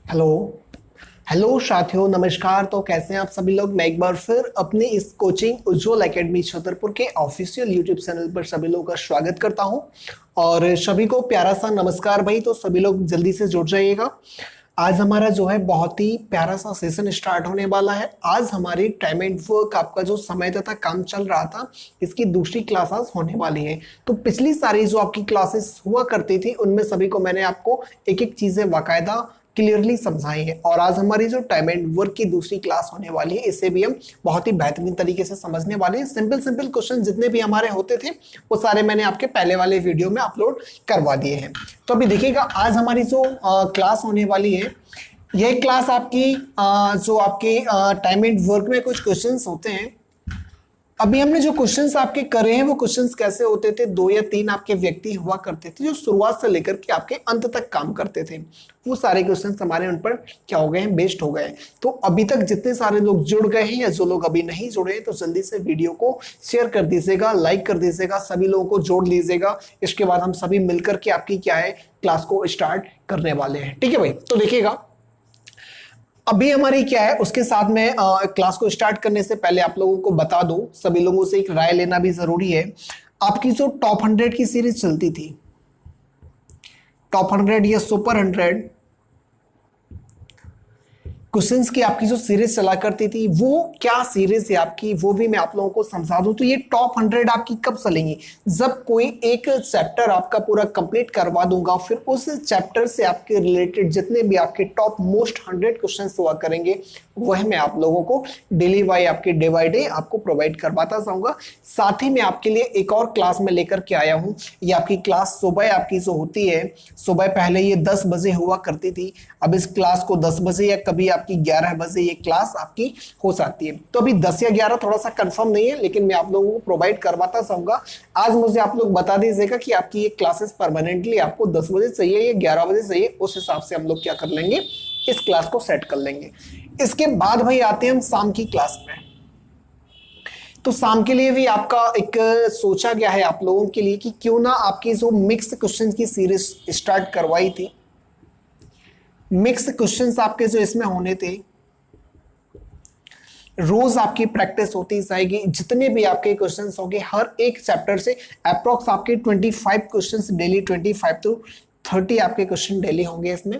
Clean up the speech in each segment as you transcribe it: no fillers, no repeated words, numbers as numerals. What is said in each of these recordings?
Hello. Hello साथियों, नमस्कार। तो कैसे हैं आप सभी लोग। मैं एक बार फिर अपने इस कोचिंग उज्ज्वल एकेडमी छतरपुर के ऑफिशियल यूट्यूब चैनल पर सभी लोगों का स्वागत करता हूं और सभी को प्यारा सा नमस्कार भाई। तो सभी लोग जल्दी से जुड़ जाइएगा। आज हमारा जो है बहुत ही प्यारा सा सेशन स्टार्ट होने वाला है। आज हमारी टाइम एंड वर्क आपका जो समय तथा काम चल रहा था, इसकी दूसरी क्लास आज होने वाली है। तो पिछली सारी जो आपकी क्लासेस हुआ करती थी उनमें सभी को मैंने आपको एक एक चीजें बाकायदा क्लियरली समझाई है और आज हमारी जो टाइम एंड वर्क की दूसरी क्लास होने वाली है इसे भी हम बहुत ही बेहतरीन तरीके से समझने वाले हैं। सिंपल सिंपल क्वेश्चन जितने भी हमारे होते थे वो सारे मैंने आपके पहले वाले वीडियो में अपलोड करवा दिए हैं। तो अभी देखिएगा, आज हमारी जो क्लास होने वाली है, यह क्लास आपकी जो आपके टाइम एंड वर्क में कुछ क्वेश्चंस होते हैं। अभी हमने जो क्वेश्चंस आपके करे हैं वो क्वेश्चंस कैसे होते थे, 2 या 3 आपके व्यक्ति हुआ करते थे जो शुरुआत से लेकर के आपके अंत तक काम करते थे। वो सारे क्वेश्चंस हमारे उन पर क्या हो गए हैं, बेस्ड हो गए। तो अभी तक जितने सारे लोग जुड़ गए हैं या जो लोग अभी नहीं जुड़े हैं तो जल्दी से वीडियो को शेयर कर दीजिएगा, लाइक कर दीजिएगा, सभी लोगों को जोड़ लीजिएगा। इसके बाद हम सभी मिलकर के आपकी क्या है क्लास को स्टार्ट करने वाले हैं। ठीक है भाई। तो देखिएगा, अभी हमारी क्या है उसके साथ में क्लास को स्टार्ट करने से पहले आप लोगों को बता दूं, सभी लोगों से एक राय लेना भी जरूरी है। आपकी जो टॉप 100 की सीरीज चलती थी, टॉप 100 या सुपर 100 क्वेश्चंस की आपकी जो सीरीज चला करती थी, वो क्या सीरीज है आपकी, वो भी मैं आप लोगों को समझा दूं। तो ये टॉप 100 आपकी कब चलेंगी, जब कोई एक चैप्टर आपका पूरा कंप्लीट करवा दूंगा, फिर उस चैप्टर से आपके रिलेटेड जितने भी आपके टॉप मोस्ट 100 क्वेश्चंस हुआ करेंगे वह मैं आप लोगों को डेली बाय आपके डे बाय डे आपको प्रोवाइड करवाता जाऊंगा। साथ ही मैं आपके लिए एक और क्लास में लेकर के आया हूं। ये आपकी क्लास सुबह आपकी जो होती है, सुबह पहले ये 10 बजे हुआ करती थी, अब इस क्लास को 10 बजे या कभी आपकी 11 बजे ये क्लास आपकी हो सकती है। तो अभी 10 या 11 थोड़ा सा कंफर्म नहीं है, लेकिन मैं आप लोगों को प्रोवाइड करवाता जाऊंगा। आज मुझे आप लोग बता दीजिएगा कि आपकी ये क्लासेस परमानेंटली आपको 10 बजे चाहिए या 11 बजे चाहिए, उस हिसाब से हम लोग क्या कर लेंगे, इस क्लास को सेट कर लेंगे। इसके बाद भाई आते हैं हम शाम की क्लास में। तो शाम के लिए भी आपका एक सोचा गया है आप लोगों के लिए कि क्यों ना आपकी जो मिक्स क्वेश्चंस की सीरीज स्टार्ट करवाई थी, मिक्स क्वेश्चंस आपके जो इसमें होने थे, रोज आपकी प्रैक्टिस होती जाएगी। जितने भी आपके क्वेश्चंस होंगे हर एक चैप्टर से अप्रोक्स आपके 25 क्वेश्चंस डेली, 25 to 30 आपके क्वेश्चन डेली होंगे इसमें।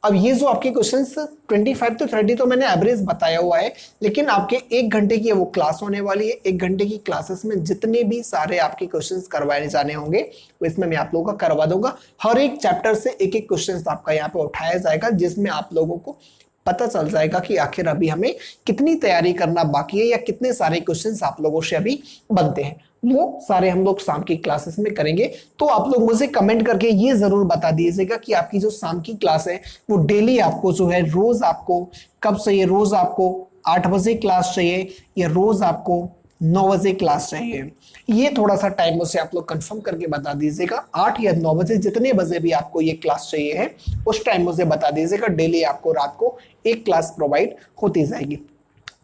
अब ये जो आपके क्वेश्चंस 25 to 30 तो मैंने एवरेज बताया हुआ है, लेकिन आपके 1 घंटे की वो क्लास होने वाली है। 1 घंटे की क्लासेस में जितने भी सारे आपके क्वेश्चंस करवाए जाने होंगे वो इसमें मैं आप लोगों का करवा दूंगा। हर एक चैप्टर से एक एक क्वेश्चन आपका यहाँ पे उठाया जाएगा, जिसमें आप लोगों को पता चल जाएगा कि आखिर अभी हमें कितनी तैयारी करना बाकी है या कितने सारे क्वेश्चंस आप लोगों से अभी बनते हैं। वो सारे हम लोग शाम की क्लासेस में करेंगे। तो आप लोग मुझे कमेंट करके ये जरूर बता दीजिएगा कि आपकी जो शाम की क्लास है वो डेली आपको जो है रोज आपको कब चाहिए, रोज आपको 8 बजे क्लास चाहिए या रोज आपको 9 बजे क्लास चाहिए। ये थोड़ा सा टाइम मुझसे आप लोग कंफर्म करके बता दीजिएगा। 8 या 9 बजे जितने बजे भी आपको ये क्लास चाहिए है उस टाइम मुझे बता दीजिएगा। डेली आपको रात को एक क्लास प्रोवाइड होती जाएगी।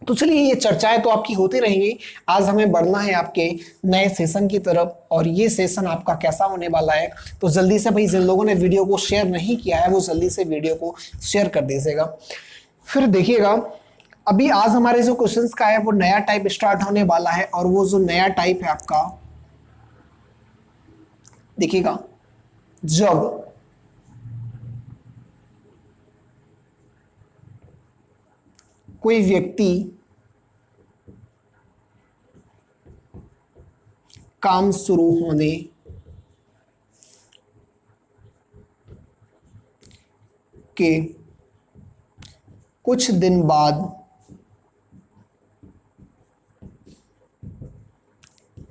तो चलिए, ये चर्चाएं तो आपकी होती रहेंगी। आज हमें बढ़ना है आपके नए सेशन की तरफ, और ये सेशन आपका कैसा होने वाला है तो जल्दी से भाई जिन लोगों ने वीडियो को शेयर नहीं किया है वो जल्दी से वीडियो को शेयर कर दीजिएगा। फिर देखिएगा, अभी आज हमारे जो क्वेश्चंस का है वो नया टाइप स्टार्ट होने वाला है, और वो जो नया टाइप है आपका, देखिएगा, जब कोई व्यक्ति काम शुरू होने के कुछ दिन बाद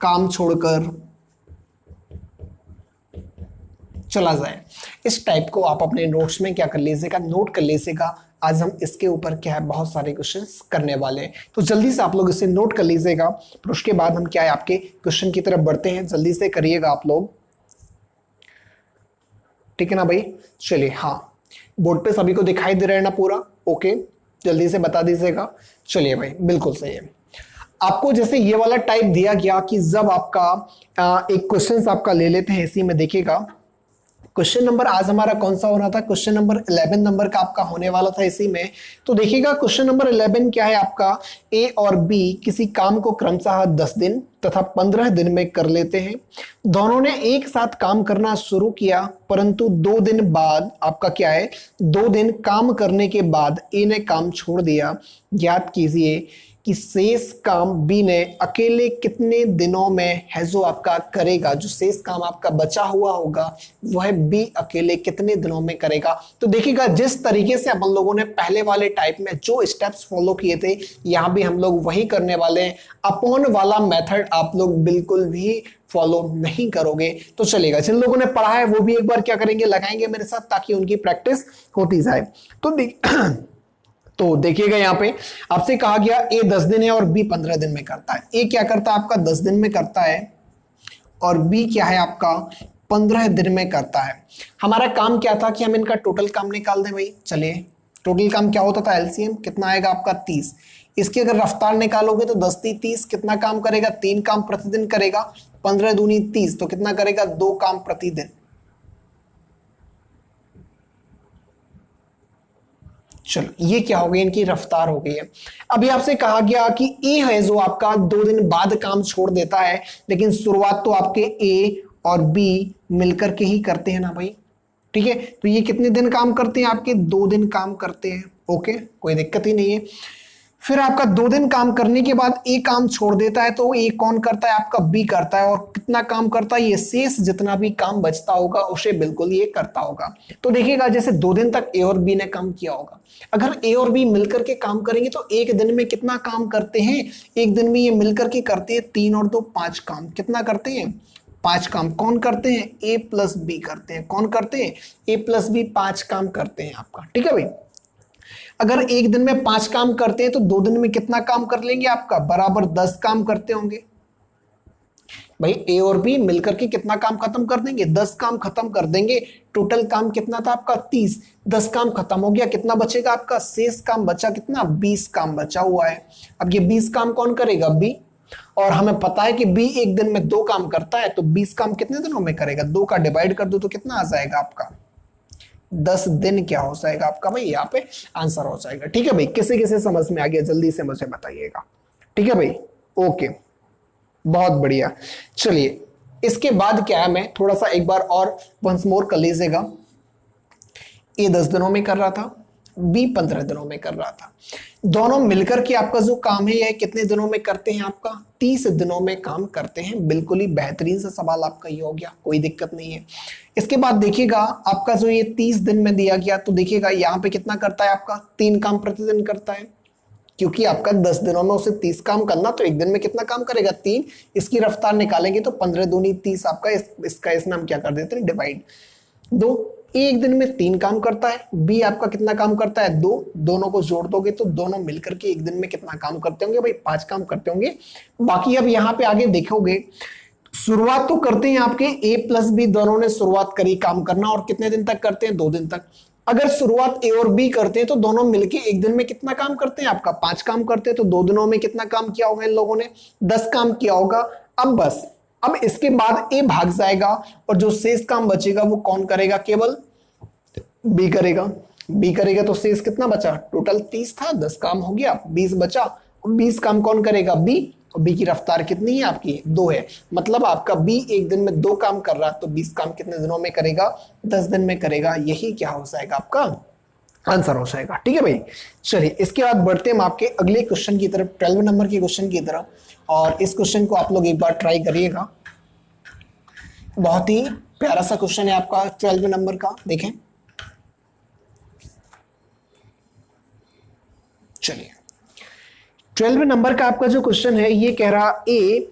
काम छोड़कर चला जाए, इस टाइप को आप अपने नोट्स में क्या कर लीजिएगा, नोट कर लीजिएगा। आज हम इसके ऊपर क्या है बहुत सारे क्वेश्चंस करने वाले हैं, तो जल्दी से आप लोग इसे नोट कर लीजिएगा। फिर उसके बाद हम क्या है आपके क्वेश्चन की तरफ बढ़ते हैं। जल्दी से करिएगा आप लोग, ठीक है ना भाई। चलिए, हाँ, बोर्ड पे सभी को दिखाई दे रहा है ना पूरा? ओके, जल्दी से बता दीजिएगा। चलिए भाई, बिल्कुल सही है। आपको जैसे ये वाला टाइप दिया गया कि जब आपका एक क्वेश्चन आपका ले लेते हैं इसी में, देखिएगा, क्वेश्चन नंबर आज हमारा कौन सा होना था, क्वेश्चन नंबर 11 नंबर का आपका होने वाला था इसी में। तो देखिएगा क्वेश्चन नंबर 11 क्या है आपका, ए और बी किसी काम को क्रमशः 10 दिन तथा 15 दिन में कर लेते हैं। दोनों ने एक साथ काम करना शुरू किया, परंतु 2 दिन बाद आपका क्या है, 2 दिन काम करने के बाद ए ने काम छोड़ दिया। ज्ञात कीजिए कि शेष काम बी ने अकेले कितने दिनों में है जो आपका करेगा। जो शेष काम आपका बचा हुआ होगा वह बी अकेले कितने दिनों में करेगा। तो देखिएगा जिस तरीके से अपन लोगों ने पहले वाले टाइप में जो स्टेप्स फॉलो किए थे, यहां भी हम लोग वही करने वाले हैं। अपॉन वाला मेथड आप लोग बिल्कुल भी फॉलो नहीं करोगे तो चलेगा। जिन लोगों ने पढ़ा है वो भी एक बार क्या करेंगे, लगाएंगे मेरे साथ, ताकि उनकी प्रैक्टिस होती जाए। तो देखिएगा यहां पे आपसे कहा गया ए 10 दिन है और बी 15 दिन में करता है। ए क्या करता है आपका 10 दिन में करता है और बी क्या है आपका 15 दिन में करता है। हमारा काम क्या था कि हम इनका टोटल काम निकाल दें भाई। चलिए टोटल काम क्या होता था, एलसीएम कितना आएगा आपका 30। इसकी अगर रफ्तार निकालोगे तो 10 × 30 कितना काम करेगा, 3 काम प्रतिदिन करेगा। 15 दूनी 30 तो कितना करेगा, 2 काम प्रतिदिन। चलो ये क्या हो गई, इनकी रफ्तार हो गई है। अभी आपसे कहा गया कि ए है जो आपका 2 दिन बाद काम छोड़ देता है, लेकिन शुरुआत तो आपके ए और बी मिलकर के ही करते हैं ना भाई। ठीक है, तो ये कितने दिन काम करते हैं, आपके 2 दिन काम करते हैं। ओके, कोई दिक्कत ही नहीं है। फिर आपका 2 दिन काम करने के बाद ए काम छोड़ देता है, तो ए कौन करता है, आपका बी करता है। और कितना काम करता है, ये शेष जितना भी काम बचता होगा उसे बिल्कुल ये करता होगा। तो देखिएगा जैसे 2 दिन तक ए और बी ने काम किया होगा, अगर ए और बी मिलकर के काम करेंगे तो एक दिन में कितना काम करते हैं, एक दिन में ये मिलकर के करते हैं 3 और 2 5 काम। कितना करते हैं, 5 काम। कौन करते हैं, ए प्लस बी करते हैं। कौन करते हैं, ए प्लस बी 5 काम करते हैं आपका। ठीक है भाई, अगर एक दिन में 5 काम करते हैं तो 2 दिन में कितना काम कर लेंगे आपका, बराबर 10 काम करते होंगे भाई। ए और बी मिलकर के कितना काम खत्म कर देंगे, 10 काम खत्म कर देंगे। टोटल काम कितना था आपका 30, 10 काम खत्म हो गया, कितना बचेगा आपका, शेष काम बचा कितना, 20 काम बचा हुआ है। अब ये 20 काम कौन करेगा, बी। और हमें पता है कि बी एक दिन में 2 काम करता है, तो 20 काम कितने दिनों में करेगा, 2 का डिवाइड कर दो तो कितना आ जाएगा आपका, 10 दिन क्या हो जाएगा आपका भाई, यहाँ पे आंसर हो जाएगा। ठीक है भाई, किसे किसे समझ में आ गया जल्दी से मुझे बताइएगा। ठीक है भाई, ओके, बहुत बढ़िया। चलिए इसके बाद क्या है, मैं थोड़ा सा एक बार और वंस मोर कर लीजिएगा। ए 10 दिनों में कर रहा था, बी 15 दिनों में कर रहा था। दोनों मिलकर के आपका जो काम है यह कितने दिनों में करते हैं, आपका 30 दिनों में काम करते हैं। बिल्कुल ही बेहतरीन सा सवाल आपका ये हो गया, कोई दिक्कत नहीं है। इसके बाद देखिएगा आपका जो ये 30 दिन में दिया गया, तो देखिएगा यहाँ पे कितना करता है आपका, 3 काम प्रतिदिन करता है। क्योंकि आपका 10 दिनों में उसे 30 काम करना, तो एक दिन में कितना काम करेगा, 3। इसकी रफ्तार निकालेंगे तो 15 दूनी 30 आपका, इसका इसमें हम क्या कर देते हैं, डिवाइड 2। एक दिन में 3 काम करता है, बी आपका कितना काम करता है, 2। दोनों को जोड़ दोगे तो दोनों मिलकर के एक दिन में कितना काम करते होंगे भाई, 5 काम करते होंगे। बाकी अब यहाँ पे आगे देखोगे, शुरुआत तो करते हैं आपके ए प्लस बी, दोनों ने शुरुआत करी काम करना, और कितने दिन तक करते हैं, 2 दिन तक। अगर शुरुआत ए और बी करते हैं तो दोनों मिलके एक दिन में कितना काम करते हैं, आपका 5 काम करते हैं। तो 2 दिनों में कितना काम किया होगा इन लोगों ने, 10 काम किया होगा। अब बस, अब इसके बाद ए भाग जाएगा और जो शेष काम बचेगा वो कौन करेगा, केवल बी करेगा। बी करेगा तो शेष कितना बचा, टोटल 30 था, 10 काम हो गया, 20 बचा। 20 काम कौन करेगा, बी। और बी की रफ्तार कितनी है आपकी, 2 है। मतलब आपका बी एक दिन में 2 काम कर रहा है, तो 20 काम कितने दिनों में करेगा, 10 दिन में करेगा। यही क्या हो जाएगा, आपका आंसर हो जाएगा। ठीक है भाई, चलिए इसके बाद बढ़ते हैं हम आपके अगले क्वेश्चन की तरफ, 12 नंबर के क्वेश्चन की तरफ। और इस क्वेश्चन को आप लोग एक बार ट्राई करिएगा, बहुत ही प्यारा सा क्वेश्चन है आपका 12 नंबर का। देखें, चलिए 12 नंबर का आपका जो क्वेश्चन है ये कह रहा, ए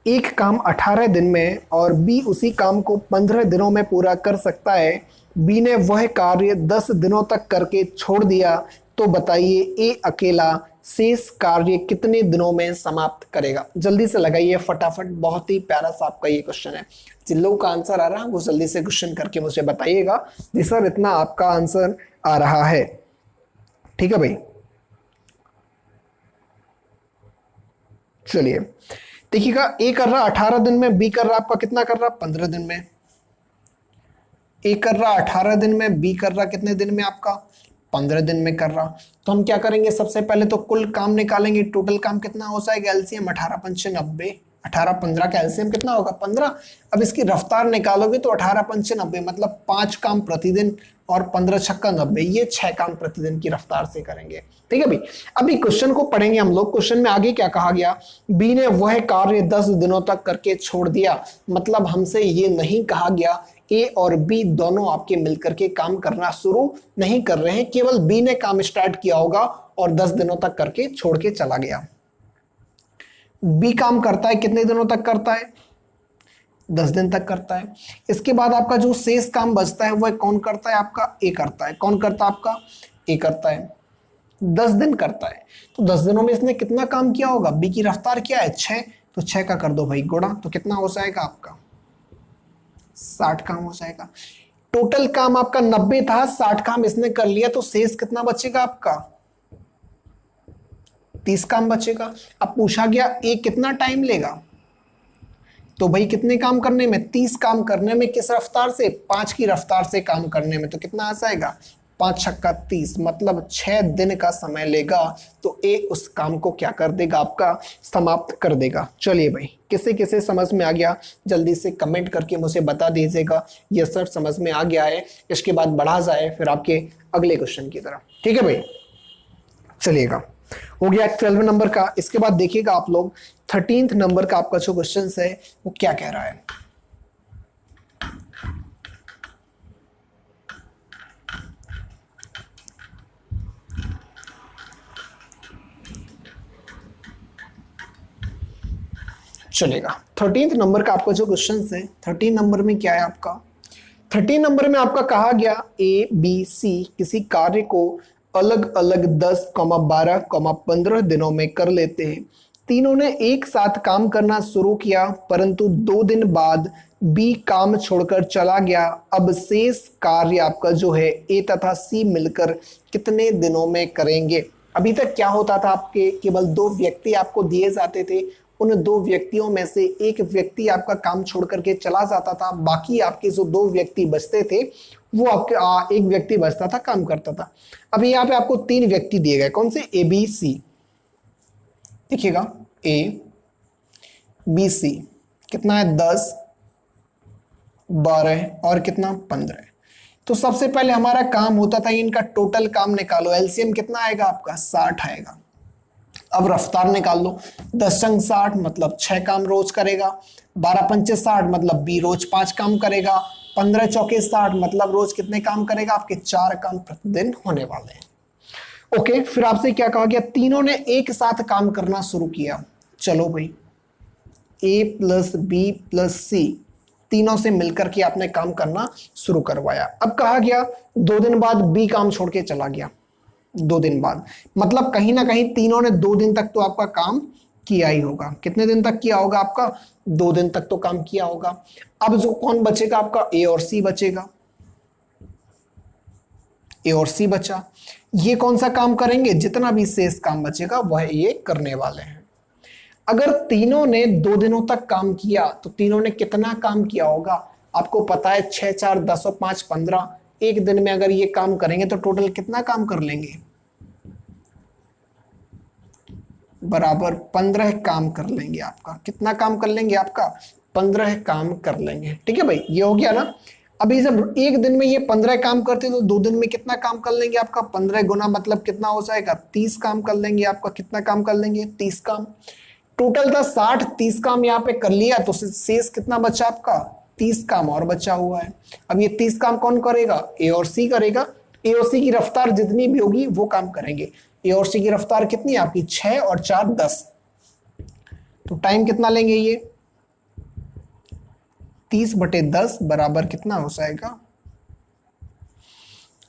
एक काम 18 दिन में और बी उसी काम को 15 दिनों में पूरा कर सकता है। बी ने वह कार्य 10 दिनों तक करके छोड़ दिया, तो बताइए ए अकेला शेष कार्य कितने दिनों में समाप्त करेगा। जल्दी से लगाइए फटाफट, बहुत ही प्यारा सा आपका ये क्वेश्चन है। जिन लोगों का आंसर आ रहा है वो जल्दी से क्वेश्चन करके मुझे बताइएगा जी सर इतना आपका आंसर आ रहा है। ठीक है भाई, चलिए देखिएगा, ए कर रहा 18 दिन में, बी कर रहा आपका कितना कर रहा, 15 दिन में। ए कर रहा 18 दिन में, बी कर रहा कितने दिन में आपका 15 दिन में कर रहा। तो हम क्या करेंगे, सबसे पहले तो कुल काम निकालेंगे, टोटल काम कितना हो जाएगा, एलसीएम 18 पंचे 90, 18 15 का एलसीएम कितना होगा 15। अब इसकी रफ्तार निकालोगे तो 18 पंचे 90 मतलब 5 काम प्रतिदिन और 15 छक्का 90, ये 6 काम प्रतिदिन की रफ्तार से करेंगे। ठीक है भाई, अभी क्वेश्चन को पढ़ेंगे हम लोग। क्वेश्चन में आगे क्या कहा गया, बी ने वह कार्य 10 दिनों तक करके छोड़ दिया। मतलब हमसे ये नहीं कहा गया ए और बी दोनों आपके मिलकर के काम करना शुरू नहीं कर रहे हैं, केवल बी ने काम स्टार्ट किया होगा और 10 दिनों तक करके छोड़ के चला गया। बी काम करता है कितने दिनों तक करता है, 10 दिन तक करता है। इसके बाद आपका जो शेष काम बचता है वह कौन करता है, आपका ए करता है। कौन करता है, आपका ए करता है, 10 दिन करता है। तो 10 दिनों में इसने कितना काम किया होगा, बी की रफ्तार क्या है 6, तो 6 का कर दो भाई गुणा, तो कितना हो जाएगा आपका 60 काम हो जाएगा। टोटल काम आपका 90 था, 60 काम इसने कर लिया, तो शेष कितना बचेगा आपका 30 काम बचेगा। अब पूछा गया ए कितना टाइम लेगा, तो भाई कितने काम करने में, 30 काम करने में, किस रफ्तार से, 5 की रफ्तार से काम करने में। तो कितना आ जाएगा 5 छक्का 30 मतलब 6 दिन का समय लेगा। तो ए उस काम को क्या कर देगा, आपका समाप्त कर देगा। चलिए भाई, किसे किसे समझ में आ गया जल्दी से कमेंट करके मुझे बता दीजिएगा, ये सर समझ में आ गया है। इसके बाद बढ़ा जाए फिर आपके अगले क्वेश्चन की तरफ। ठीक है भाई, चलिएगा, हो गया 12 नंबर का। इसके बाद देखिएगा आप लोग 13th नंबर का आपका जो क्वेश्चन है वो क्या कह रहा है। चलेगा, 13th नंबर का आपका जो क्वेश्चन है, 13 नंबर में क्या है आपका, 13 नंबर में आपका कहा गया ए बी सी किसी कार्य को अलग अलग 10, 12, 15 दिनों में कर लेते हैं। तीनों ने एक साथ काम करना शुरू किया, परंतु 2 दिन बाद बी काम छोड़कर चला गया। अब शेष कार्य आपका जो है ए तथा सी मिलकर कितने दिनों में करेंगे। अभी तक क्या होता था, आपके केवल 2 व्यक्ति आपको दिए जाते थे, उन 2 व्यक्तियों में से एक व्यक्ति आपका काम छोड़ करके चला जाता था, बाकी आपके जो 2 व्यक्ति बचते थे वो आपके एक व्यक्ति बचता था, काम करता था। अब यहाँ पे आपको 3 व्यक्ति दिए गए, कौन से, ए बी सी। देखिएगा ए बी सी कितना है 10, 12 और कितना 15। तो सबसे पहले हमारा काम होता था इनका टोटल काम निकालो, एलसीएम कितना आएगा आपका 60 आएगा। अब रफ्तार निकाल लो, 10 संग 60 मतलब 6 काम रोज करेगा, 12 पंचे 60 मतलब बी रोज 5 काम करेगा, 15 चौके 60 मतलब रोज कितने काम करेगा, आपके 4 काम प्रतिदिन होने वाले हैं। ओके, फिर आपसे क्या कहा गया, तीनों ने एक साथ काम करना शुरू किया। चलो भाई, ए प्लस बी प्लस सी तीनों से मिलकर के आपने काम करना शुरू करवाया। अब कहा गया 2 दिन बाद बी काम छोड़ के चला गया, 2 दिन बाद मतलब कहीं ना कहीं तीनों ने 2 दिन तक तो आपका काम किया ही होगा। कितने दिन तक किया होगा आपका, 2 दिन तक तो काम किया होगा। अब जो कौन बचेगा आपका, ए और सी बचेगा, ए और सी बचा। ये कौन सा काम करेंगे, जितना भी शेष काम बचेगा वह ये करने वाले हैं। अगर तीनों ने 2 दिनों तक काम किया तो तीनों ने कितना काम किया होगा, आपको पता है 6 4 10 और 5 15। एक दिन में अगर ये काम करेंगे तो टोटल कितना काम कर लेंगे, बराबर 15 काम कर लेंगे। आपका कितना काम कर लेंगे, आपका 15 काम कर लेंगे। ठीक है भाई, ये हो गया ना। अभी जब एक दिन में ये 15 काम करते तो 2 दिन में कितना काम कर लेंगे, आपका 15 गुना मतलब कितना हो जाएगा 30 काम कर लेंगे। आपका कितना काम कर लेंगे, 30 काम। टोटल था 60, 30 काम यहाँ पे कर लिया तो शेष कितना बचा आपका, 30 काम और बचा हुआ है। अब ये 30 काम कौन करेगा, ए और सी करेगा। ए और सी की रफ्तार जितनी भी होगी वो काम करेंगे। ए और सी की रफ्तार कितनी है आपकी, 6 और 4 10। तो टाइम कितना लेंगे ये, 30/10 बराबर कितना हो जाएगा,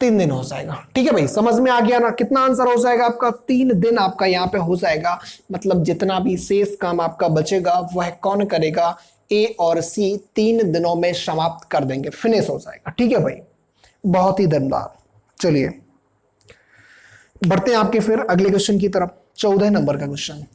3 दिन हो जाएगा। ठीक है भाई, समझ में आ गया ना। कितना आंसर हो जाएगा आपका, 3 दिन आपका यहाँ पे हो जाएगा। मतलब जितना भी शेष काम आपका बचेगा वह कौन करेगा, ए और सी 3 दिनों में समाप्त कर देंगे, फिनिश हो जाएगा। ठीक है भाई, बहुत ही दमदार। चलिए बढ़ते हैं आपके फिर अगले क्वेश्चन की तरफ, 14 नंबर का क्वेश्चन।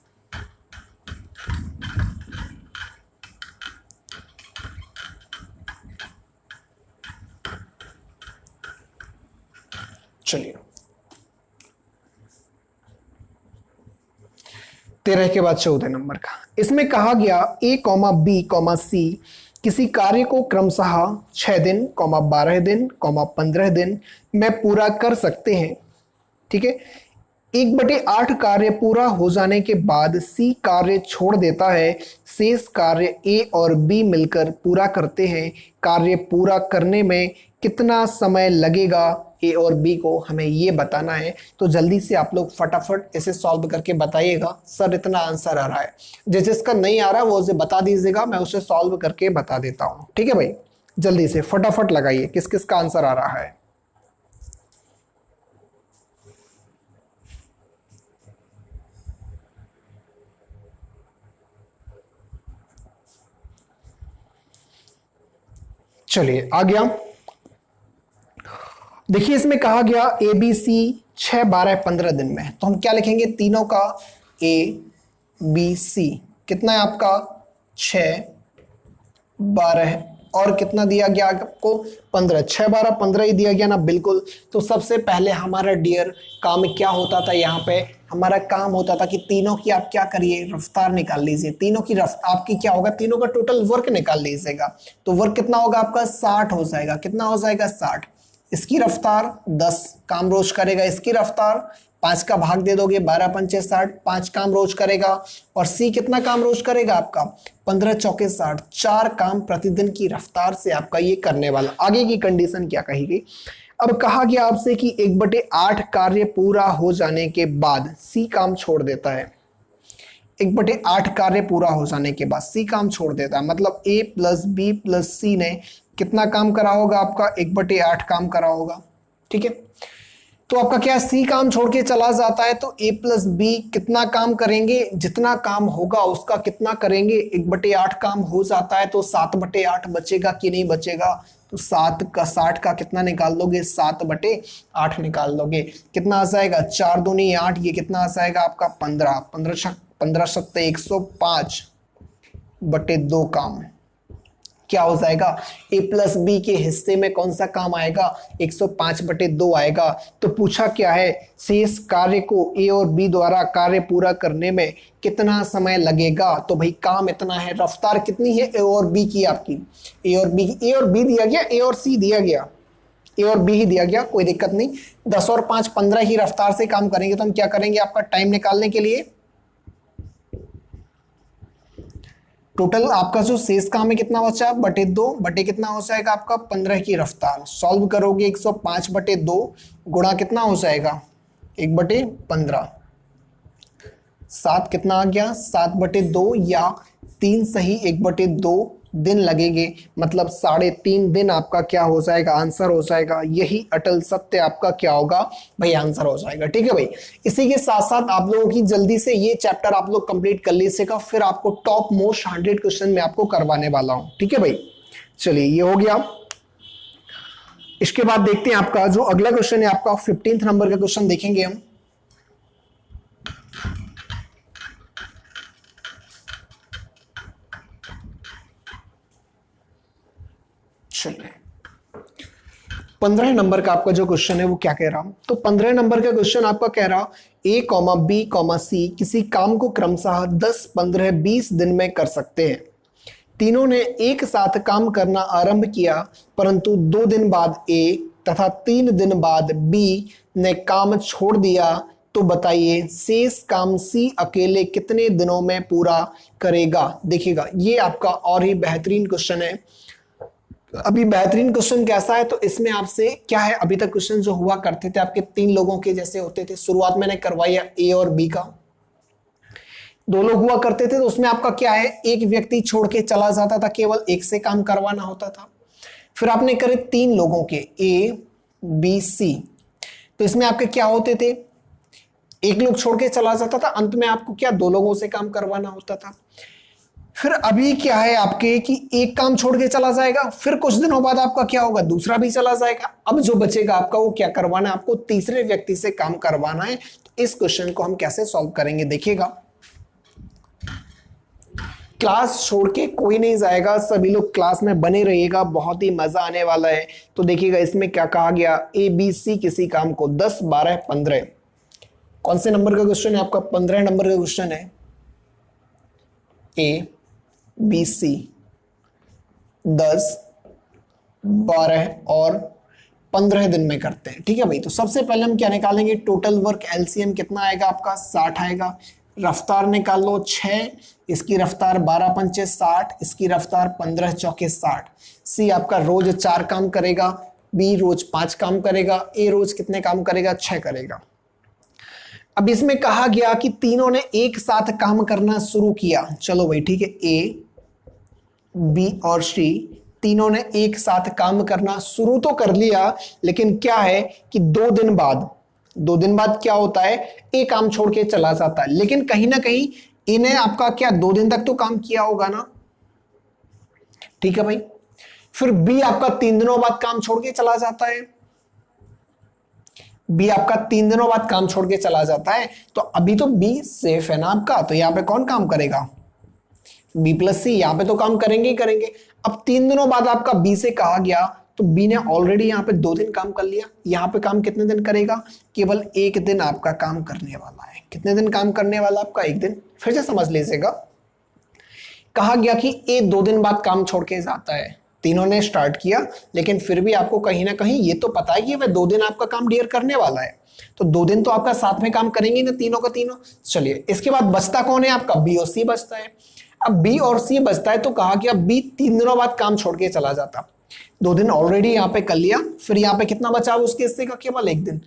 13 के बाद 14 नंबर का, इसमें कहा गया ए कॉमा बी कॉमा सी किसी कार्य को क्रमशः 6 दिन, 12 दिन, 15 दिन में पूरा कर सकते हैं। ठीक है, 1/8 कार्य पूरा हो जाने के बाद सी कार्य छोड़ देता है, शेष कार्य ए और बी मिलकर पूरा करते हैं। कार्य पूरा करने में कितना समय लगेगा, ए और बी को हमें ये बताना है। तो जल्दी से आप लोग फटाफट इसे सॉल्व करके बताइएगा। सर इतना आंसर आ रहा है, जिसका नहीं आ रहा वो उसे बता दीजिएगा, मैं उसे सॉल्व करके बता देता हूँ। ठीक है भाई, जल्दी से फटाफट लगाइए किस किस का आंसर आ रहा है। चलिए आ गया। देखिए इसमें कहा गया ए बी सी 6, 12, 15 दिन में, तो हम क्या लिखेंगे, तीनों का ए बी सी कितना है आपका 6, 12 और कितना दिया गया आपको 15, 6, 12, 15 ही दिया गया ना, बिल्कुल। तो सबसे पहले हमारा डियर काम क्या होता था, यहाँ पे हमारा काम होता था कि तीनों की आप क्या करिए, रफ्तार निकाल लीजिए। तीनों की आपकी क्या होगा, तीनों का टोटल वर्क निकाल लीजिएगा। तो वर्क कितना होगा आपका 60 हो जाएगा। कितना हो जाएगा 60। इसकी रफ्तार 10 काम रोज करेगा, इसकी रफ्तार 5 का भाग दे दोगे, 12 पंचे 60, 5 काम रोज करेगा। और सी कितना काम रोज करेगा आपका 15 चौके 60, 4 काम प्रतिदिन की रफ्तार से आपका ये करने वाला। आगे की कंडीशन क्या कहेगी, अब कहा गया आपसे कि 1/8 कार्य पूरा हो जाने के बाद सी काम छोड़ देता है। 1/8 कार्य पूरा हो जाने के बाद सी काम छोड़ देता है, मतलब ए प्लस बी प्लस सी ने कितना काम करा होगा आपका 1/8 काम करा होगा। ठीक है, तो आपका क्या सी काम छोड़ के चला जाता है, तो ए प्लस बी कितना काम करेंगे, जितना काम होगा उसका कितना करेंगे, 1/8 काम हो जाता है, तो 7/8 बचेगा कि नहीं बचेगा, तो 7 का 60 का कितना निकाल लोगे, 7/8 निकाल लोगे। कितना आ जाएगा 4 दूनी 8, ये कितना आ जाएगा आपका 15, 15 सत्ते 105/2 काम क्या हो जाएगा, ए प्लस बी के हिस्से में कौन सा काम आएगा 105/2 आएगा। तो पूछा क्या है, शेष कार्य को ए और बी द्वारा कार्य पूरा करने में कितना समय लगेगा। तो भाई काम इतना है, रफ्तार कितनी है ए और बी की आपकी, ए और बी दिया गया, ए और सी दिया गया, ए और बी ही दिया गया, कोई दिक्कत नहीं। 10 और 5 15 ही रफ्तार से काम करेंगे। तो हम क्या करेंगे, आपका टाइम निकालने के लिए टोटल आपका जो शेष काम है कितना बचा, बटे 2 बटे कितना हो जाएगा आपका 15 की रफ्तार। सॉल्व करोगे 105/2 गुणा कितना हो जाएगा 1/15, 7 कितना आ गया 7/2 या 3 सही 1/2 दिन लगेंगे, मतलब 3.5 दिन आपका क्या हो जाएगा, आंसर हो जाएगा। यही अटल सत्य आपका क्या होगा भाई, आंसर हो जाएगा। ठीक है भाई, इसी के साथ साथ आप लोगों की जल्दी से ये चैप्टर आप लोग कंप्लीट कर लीजिएगा, फिर आपको टॉप मोस्ट 100 क्वेश्चन में आपको करवाने वाला हूं। ठीक है भाई, चलिए ये हो गया। इसके बाद देखते हैं आपका जो अगला क्वेश्चन है, आपका 15 नंबर का क्वेश्चन देखेंगे हम। चलिए 15 नंबर का आपका जो क्वेश्चन है वो क्या कह रहा, तो 15 नंबर का क्वेश्चन आपका कह रहा ए कॉमा बी कॉमा सी किसी काम को क्रमशः 10, 15, 20 दिन में कर सकते हैं। तीनों ने एक साथ काम करना आरंभ किया, परंतु 2 दिन बाद ए तथा 3 दिन बाद बी ने काम छोड़ दिया। तो बताइए शेष काम सी अकेले कितने दिनों में पूरा करेगा। देखिएगा ये आपका और ही बेहतरीन क्वेश्चन है। अभी बेहतरीन क्वेश्चन कैसा है, तो इसमें आपसे क्या है, अभी तक क्वेश्चन जो हुआ करते थे आपके 3 लोगों के जैसे होते थे। शुरुआत मैंने करवाई है ए और बी का, 2 लोग हुआ करते थे, तो उसमें आपका क्या है, एक व्यक्ति छोड़ के चला जाता था, केवल एक से काम करवाना होता था। फिर आपने करे 3 लोगों के ए बी सी, तो इसमें आपके क्या होते थे, एक लोग छोड़ के चला जाता था, अंत में आपको क्या 2 लोगों से काम करवाना होता था। फिर अभी क्या है आपके कि एक काम छोड़ के चला जाएगा, फिर कुछ दिनों बाद आपका क्या होगा, दूसरा भी चला जाएगा। अब जो बचेगा आपका वो क्या करवाना है, आपको तीसरे व्यक्ति से काम करवाना है। तो इस क्वेश्चन को हम कैसे सॉल्व करेंगे, देखिएगा क्लास छोड़ के कोई नहीं जाएगा, सभी लोग क्लास में बने रहिएगा, बहुत ही मजा आने वाला है। तो देखिएगा इसमें क्या कहा गया, ए बी सी किसी काम को 10, 12, 15, कौन से नंबर का क्वेश्चन है आपका, 15 नंबर का क्वेश्चन है। ए बी सी 10, 12 और 15 दिन में करते हैं। ठीक है भाई, तो सबसे पहले हम क्या निकालेंगे, टोटल वर्क एलसीएम कितना आएगा आपका 60 आएगा। रफ्तार निकाल लो 6, इसकी रफ्तार 12 पंचे 60, इसकी रफ्तार 15 चौके 60। सी आपका रोज 4 काम करेगा, बी रोज 5 काम करेगा, ए रोज कितने काम करेगा 6 करेगा। अब इसमें कहा गया कि तीनों ने एक साथ काम करना शुरू किया। चलो भाई ठीक है, ए बी और सी तीनों ने एक साथ काम करना शुरू तो कर लिया, लेकिन क्या है कि 2 दिन बाद क्या होता है, ए काम छोड़ के चला जाता है। लेकिन कहीं ना कहीं इन्हें आपका क्या 2 दिन तक तो काम किया होगा ना। ठीक है भाई, फिर बी आपका 3 दिनों बाद काम छोड़ के चला जाता है। बी आपका 3 दिनों बाद काम छोड़ के चला जाता है, तो अभी तो बी सेफ है ना आपका। तो यहां पे कौन काम करेगा, बी प्लस सी, यहां पे तो काम करेंगे ही करेंगे। अब 3 दिनों बाद आपका बी से कहा गया, तो बी ने ऑलरेडी यहां पे 2 दिन काम कर लिया। यहां पे काम कितने दिन करेगा, केवल 1 दिन आपका काम करने वाला है। कितने दिन काम करने वाला आपका, 1 दिन। फिर से समझ लीजिएगा, कहा गया कि ए 2 दिन बाद काम छोड़ के जाता है। तीनों ने स्टार्ट किया, लेकिन फिर भी आपको कहीं ना कहीं ये तो पता है कि वह 2 दिन आपका काम डियर करने वाला है, तो 2 दिन तो आपका साथ में काम करेंगे ना तीनों का तीनों। चलिए, इसके बाद बचता कौन है आपका, बी और सी बचता है। अब बी और सी बचता है, तो कहा गया बी 3 दिनों बाद काम छोड़ के चला जाता। 2 दिन ऑलरेडी यहां पे कर लिया, फिर यहां पे कितना बचा उसके हिस्से का, केवल 1 दिन।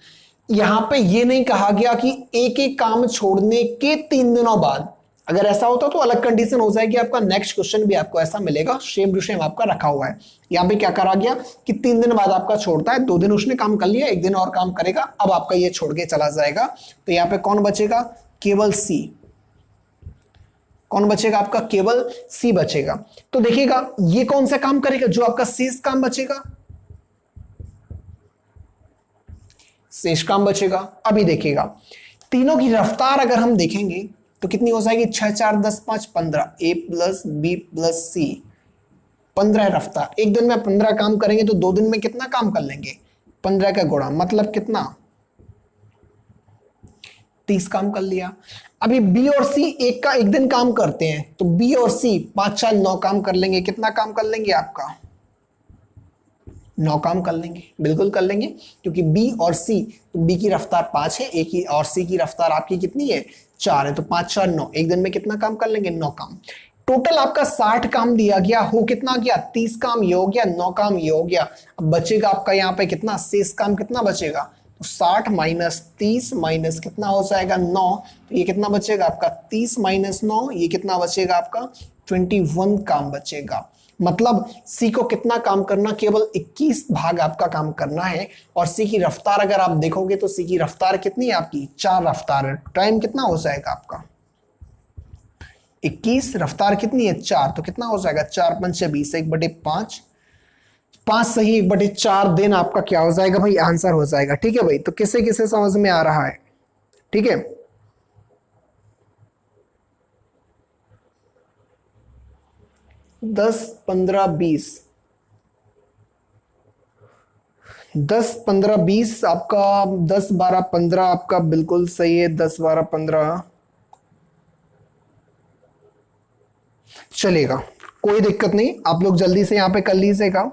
यहां पे ये नहीं कहा गया कि एक एक काम छोड़ने के 3 दिनों बाद। अगर ऐसा होता तो अलग कंडीशन हो जाएगी, आपका नेक्स्ट क्वेश्चन भी आपको ऐसा मिलेगा, सेम टू सेम आपका रखा हुआ है। यहाँ पे क्या करा गया कि 3 दिन बाद आपका छोड़ता है, 2 दिन उसने काम कर लिया, 1 दिन और काम करेगा, अब आपका ये छोड़ के चला जाएगा। तो यहाँ पे कौन बचेगा, केवल सी। कौन बचेगा आपका, केवल सी बचेगा। तो देखिएगा ये कौन सा काम करेगा, जो आपका शेष काम बचेगा, शेष काम बचेगा। अभी देखिएगा तीनों की रफ्तार अगर हम देखेंगे तो कितनी हो जाएगी, 6 4 10 5 15, ए प्लस बी प्लस सी 15 रफ्तार। 1 दिन में 15 काम करेंगे तो 2 दिन में कितना काम कर लेंगे, 15 का गुणा मतलब कितना, 30 काम कर लिया। अभी बी और सी एक 1 दिन काम करते हैं, तो बी और सी 5 4 9 काम कर लेंगे। कितना काम कर लेंगे आपका, 9 काम कर लेंगे, बिल्कुल कर लेंगे, क्योंकि बी और सी, तो बी की रफ्तार 5 है, ए की और सी की रफ्तार आपकी कितनी है 4 है, तो 5 4 9, 1 दिन में कितना काम कर लेंगे, 9 काम। टोटल आपका 60 काम दिया गया, हो कितना गया 30 काम, ये हो गया 9 काम, ये हो गया। अब बचेगा आपका यहाँ पे कितना, शेष काम कितना बचेगा, तो 60 माइनस 30 माइनस कितना हो जाएगा 9, तो ये कितना बचेगा आपका 30 माइनस 9, ये कितना बचेगा आपका 21 काम बचेगा। मतलब सी को कितना काम करना, केवल 21 भाग आपका काम करना है। और सी की रफ्तार अगर आप देखोगे तो सी की रफ्तार कितनी है आपकी, 4 रफ्तार है। टाइम कितना हो जाएगा आपका 21, रफ्तार कितनी है 4, तो कितना हो जाएगा 4 पंचे 20, 1/5, 5 सही 1/4 दिन आपका क्या हो जाएगा भाई, आंसर हो जाएगा। ठीक है भाई, तो किसे किसे समझ में आ रहा है, ठीक है। 10 15 20, 10 15 20 आपका, 10 12 15 आपका बिल्कुल सही है, 10 12 15 चलेगा, कोई दिक्कत नहीं। आप लोग जल्दी से यहां पे कर लीजिएगा।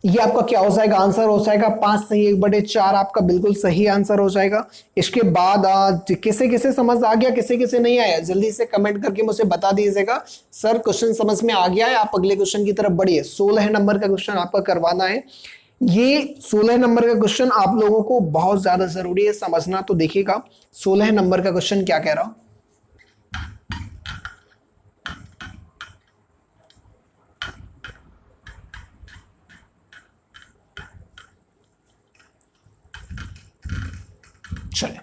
ये आपका क्या हो जाएगा, आंसर हो जाएगा 5 सही 1/4 आपका बिल्कुल सही आंसर हो जाएगा। इसके बाद किसे किसे समझ आ गया, किसे किसे नहीं आया, जल्दी से कमेंट करके मुझे बता दीजिएगा। सर क्वेश्चन समझ में आ गया है, आप अगले क्वेश्चन की तरफ बढ़िए। 16 नंबर का क्वेश्चन आपका करवाना है। ये 16 नंबर का क्वेश्चन आप लोगों को बहुत ज्यादा जरूरी है समझना। तो देखिएगा 16 नंबर का क्वेश्चन क्या कह रहा, चले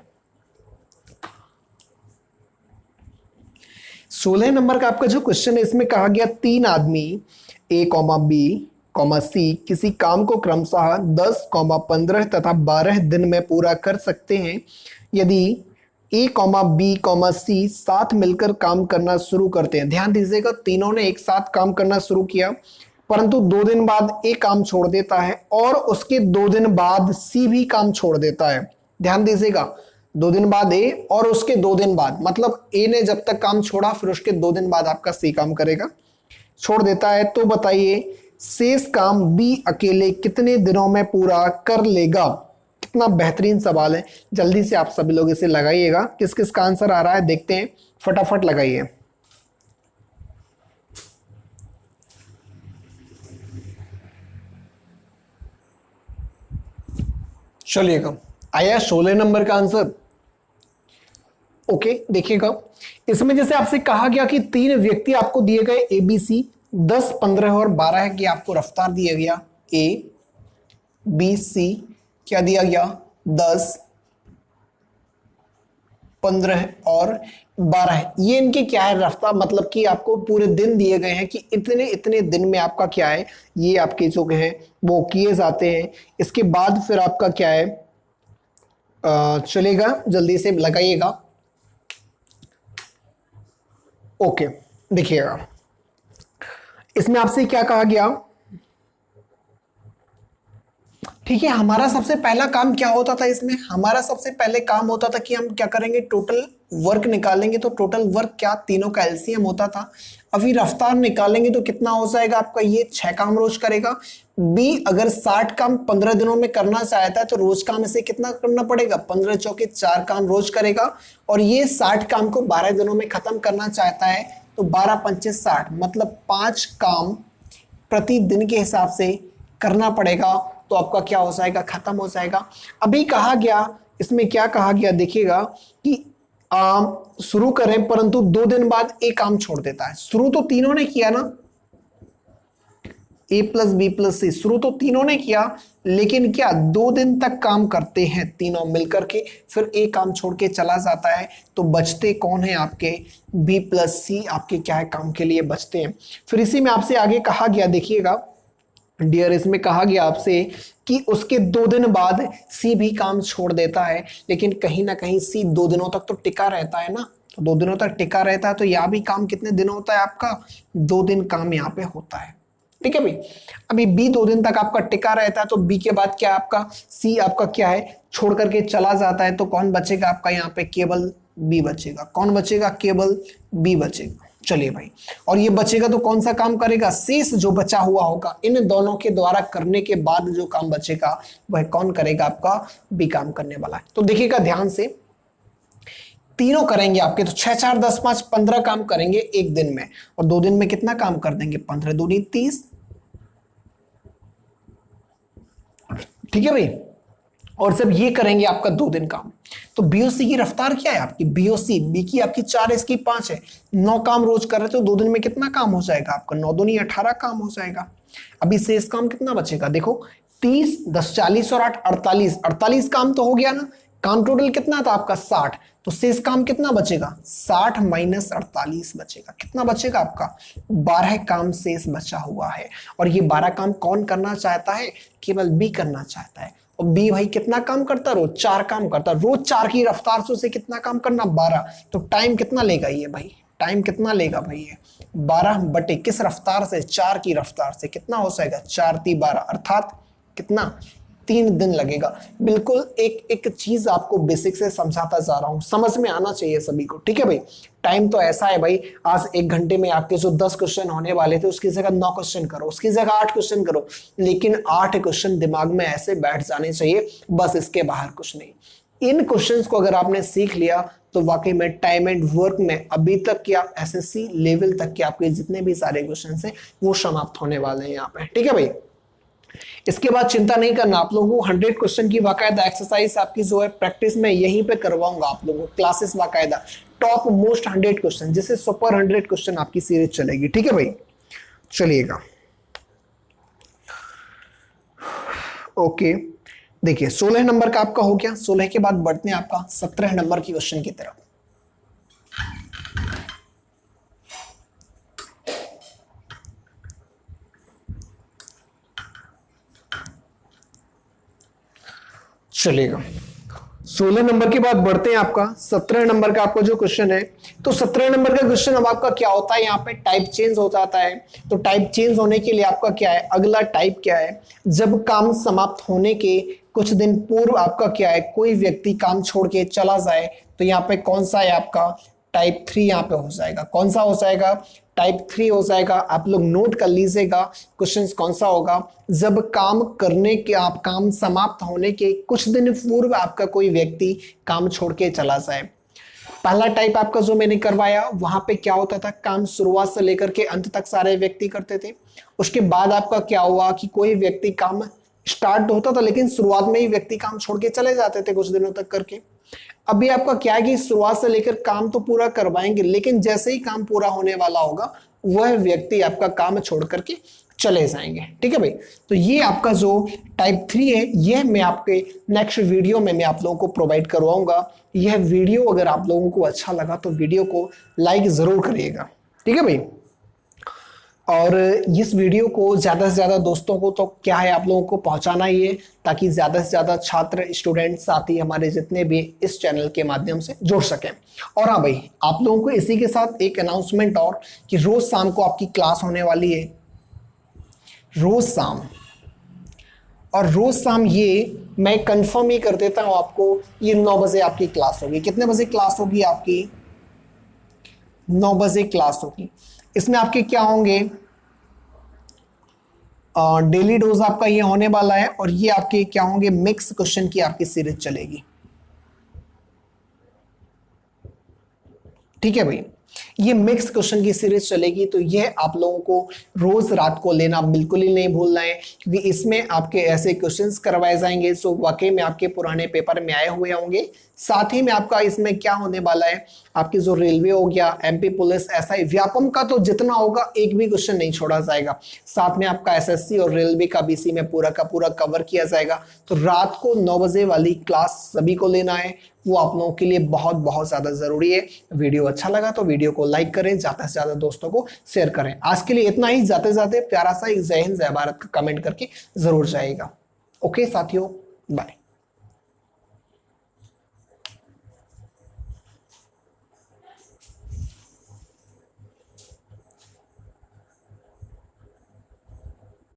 16 नंबर का आपका जो क्वेश्चन है, इसमें कहा गया 3 आदमी ए कॉमा बी कॉमा सी किसी काम को क्रमशः 10 15 तथा 12 दिन में पूरा कर सकते हैं। यदि ए कॉमा बी कॉमा सी साथ मिलकर काम करना शुरू करते हैं। ध्यान दीजिएगा, तीनों ने एक साथ काम करना शुरू किया, परंतु 2 दिन बाद ए काम छोड़ देता है और उसके 2 दिन बाद सी भी काम छोड़ देता है। ध्यान दीजिएगा, 2 दिन बाद ए और उसके 2 दिन बाद, मतलब ए ने जब तक काम छोड़ा फिर उसके 2 दिन बाद आपका सी काम करेगा, छोड़ देता है। तो बताइए शेष काम बी अकेले कितने दिनों में पूरा कर लेगा? कितना बेहतरीन सवाल है, जल्दी से आप सभी लोग इसे लगाइएगा। किस किस का आंसर आ रहा है देखते हैं, फटाफट लगाइए। चलिएगा, आया 16 नंबर का आंसर। ओके, देखिएगा इसमें जैसे आपसे कहा गया कि 3 व्यक्ति आपको दिए गए ए बी सी, 10, 15 और 12 की आपको रफ्तार दिया गया। ए बी सी क्या दिया गया? 10, 15 और 12। ये इनके क्या है रफ्तार, मतलब कि आपको पूरे दिन दिए गए हैं कि इतने इतने दिन में आपका क्या है, ये आपके जो है वो किए जाते हैं। इसके बाद फिर आपका क्या है, चलेगा, जल्दी से लगाइएगा। ओके, देखिएगा इसमें आपसे क्या कहा गया, ठीक है। हमारा सबसे पहला काम क्या होता था इसमें, हमारा सबसे पहले काम होता था कि हम क्या करेंगे, टोटल वर्क निकालेंगे। तो टोटल वर्क क्या, तीनों का एलसीएम होता था। अभी रफ्तार निकालेंगे तो कितना हो जाएगा आपका, ये 6 काम रोज करेगा। बी अगर 60 काम 15 दिनों में करना चाहता है तो रोज काम इसे कितना करना पड़ेगा, 15 चौके 4 काम रोज करेगा। और ये 60 काम को 12 दिनों में खत्म करना चाहता है तो 12 पंचे 60, मतलब 5 काम प्रतिदिन के हिसाब से करना पड़ेगा। तो आपका क्या हो जाएगा, खत्म हो जाएगा। अभी कहा गया, इसमें क्या कहा गया देखिएगा कि शुरू करें परंतु 2 दिन बाद एक काम छोड़ देता है। शुरू तो तीनों ने किया ना, ए प्लस बी प्लस सी, शुरू तो तीनों ने किया, लेकिन क्या 2 दिन तक काम करते हैं तीनों मिलकर के, फिर एक काम छोड़ के चला जाता है। तो बचते कौन है आपके, बी प्लस सी आपके क्या है काम के लिए बचते हैं। फिर इसी में आपसे आगे कहा गया, देखिएगा डियर, इसमें कहा गया आपसे कि उसके 2 दिन बाद सी भी काम छोड़ देता है, लेकिन कहीं ना कहीं सी 2 दिनों तक तो टिका रहता है ना, तो 2 दिनों तक टिका रहता है। तो यहाँ भी काम कितने दिन होता है आपका, 2 दिन काम यहाँ पे होता है, ठीक है भाई। अभी बी 2 दिन तक आपका टिका रहता है, तो बी के बाद क्या आपका सी आपका क्या है छोड़ करके चला जाता है। तो कौन बचेगा आपका यहाँ पे, केवल बी बचेगा। कौन बचेगा, केवल बी बचेगा। चलिए भाई, और ये बचेगा तो कौन सा काम करेगा, शेष जो बचा हुआ होगा इन दोनों के द्वारा करने के बाद जो काम बचेगा वह कौन करेगा, आपका बी काम करने वाला है। तो देखिएगा ध्यान से, तीनों करेंगे आपके, तो 6, 4, 10, 5, 15 काम करेंगे एक दिन में, और 2 दिन में कितना काम कर देंगे, 15 दूनी 30, ठीक है भाई। और जब ये करेंगे आपका 2 दिन काम, तो बीओसी की रफ्तार क्या है आपकी, बीओसी बी की आपकी 4 इसकी 5 है, 9 काम रोज कर रहे थे, तो 2 दिन में कितना काम हो जाएगा आपका, 9 दूनी 18 काम हो जाएगा। अभी शेष काम कितना बचेगा, देखो 30, 10, 40 और 8, 48, 48 काम तो हो गया ना, काम टोटल कितना था आपका 60, तो शेष काम कितना बचेगा, 60 माइनस 48 बचेगा। कितना बचेगा आपका, 12 काम शेष बचा हुआ है। और ये 12 काम कौन करना चाहता है, केवल बी करना चाहता है। और बी भाई कितना काम करता है, रोज 4 काम करता है, रोज 4 की रफ्तार से उसे कितना काम करना, 12। तो टाइम कितना लेगा ये भाई, टाइम कितना लेगा भाई, ये 12 बटे किस रफ्तार से, 4 की रफ्तार से, कितना हो जाएगा, 4 × 12 अर्थात कितना, 3 दिन लगेगा। बिल्कुल एक एक चीज आपको बेसिक से समझाता जा रहा हूं, समझ में आना चाहिए सभी को, ठीक है भाई। टाइम तो ऐसा है भाई, आज 1 घंटे में आपके जो 10 क्वेश्चन होने वाले थे उसकी जगह 9 क्वेश्चन करो, उसकी जगह 8 क्वेश्चन करो, लेकिन 8 क्वेश्चन दिमाग में ऐसे बैठ जाने चाहिए, बस इसके बाहर कुछ नहीं। इन क्वेश्चंस को अगर आपने सीख लिया तो वाकई में टाइम एंड वर्क में अभी तक के आप एसएससी लेवल तक के आपके जितने भी सारे क्वेश्चन हैं वो समाप्त होने वाले हैं यहाँ पे, ठीक है भाई। इसके बाद चिंता नहीं करना, आप लोगों को 100 क्वेश्चन की बाकायदा एक्सरसाइज आपकी जो है प्रैक्टिस में यहीं पे करवाऊंगा आप लोगों को, क्लासेस बाकायदा टॉप मोस्ट 100 क्वेश्चन, जिससे सुपर 100 क्वेश्चन आपकी सीरीज चलेगी, ठीक है भाई। चलिएगा ओके, देखिए 16 नंबर का आपका हो गया, 16 के बाद बढ़ते हैं आपका 17 नंबर की क्वेश्चन की तरफ। चलेगा 16 नंबर के बाद बढ़ते हैं आपका 17 नंबर का आपका जो क्वेश्चन है। तो 17 नंबर का क्वेश्चन अब आपका क्या होता है, यहाँ पे टाइप चेंज हो जाता है। तो टाइप चेंज होने के लिए आपका क्या है, अगला टाइप क्या है, जब काम समाप्त होने के कुछ दिन पूर्व आपका क्या है, कोई व्यक्ति काम छोड़ के चला जाए, तो यहाँ पे कौन सा है आपका टाइप 3 यहाँ पे हो जाएगा। कौन सा हो जाएगा, टाइप 3 हो जाएगा। आप लोग नोट कर लीजिएगा क्वेश्चन कौन सा होगा, जब काम करने के आप काम समाप्त होने के कुछ दिन पूर्व आपका कोई व्यक्ति काम छोड़ के चला जाए। पहला टाइप आपका जो मैंने करवाया वहां पे क्या होता था, काम शुरुआत से लेकर के अंत तक सारे व्यक्ति करते थे। उसके बाद आपका क्या हुआ कि कोई व्यक्ति काम स्टार्ट होता था लेकिन शुरुआत में ही व्यक्ति काम छोड़ के चले जाते थे कुछ दिनों तक करके। अभी आपका क्या है कि शुरुआत से लेकर काम तो पूरा करवाएंगे, लेकिन जैसे ही काम पूरा होने वाला होगा वह व्यक्ति आपका काम छोड़ करके चले जाएंगे। ठीक है भाई, तो ये आपका जो टाइप 3 है यह मैं आपके नेक्स्ट वीडियो में मैं आप लोगों को प्रोवाइड करवाऊंगा। यह वीडियो अगर आप लोगों को अच्छा लगा तो वीडियो को लाइक जरूर करिएगा। ठीक है भाई, और इस वीडियो को ज्यादा से ज्यादा दोस्तों को तो क्या है आप लोगों को पहुंचाना ही है, ताकि ज्यादा से ज्यादा छात्र स्टूडेंट साथी हमारे जितने भी इस चैनल के माध्यम से जुड़ सकें। और हाँ भाई, आप लोगों को इसी के साथ एक अनाउंसमेंट और कि रोज शाम को आपकी क्लास होने वाली है, रोज शाम। और रोज शाम ये मैं कंफर्म ही कर देता हूं आपको, ये 9 बजे आपकी क्लास होगी। कितने बजे क्लास होगी आपकी, 9 बजे क्लास होगी। इसमें आपके क्या होंगे, डेली डोज आपका ये होने वाला है, और ये आपके क्या होंगे, मिक्स क्वेश्चन की आपकी सीरीज चलेगी। ठीक है भाई, ये मिक्स क्वेश्चन की सीरीज चलेगी, तो ये आप लोगों को रोज रात को लेना बिल्कुल ही नहीं भूलना है, क्योंकि इसमें आपके ऐसे क्वेश्चंस करवाए जाएंगे जो वाकई में आपके पुराने पेपर में आए हुए होंगे। साथ ही में आपका इसमें क्या होने वाला है, आपकी जो रेलवे हो गया, एमपी पुलिस, एसआई, व्यापम का तो जितना होगा एक भी क्वेश्चन नहीं छोड़ा जाएगा। साथ में आपका एसएससी और रेलवे का बीसी में पूरा का पूरा कवर किया जाएगा। तो रात को 9 बजे वाली क्लास सभी को लेना है, वो आप लोगों के लिए बहुत बहुत ज्यादा जरूरी है। वीडियो अच्छा लगा तो वीडियो को लाइक करें, ज्यादा से ज्यादा दोस्तों को शेयर करें। आज के लिए इतना ही, जाते जाते प्यारा सा एक जय हिंद जय भारत का कमेंट करके जरूर जाएगा। ओके साथियों, बाय।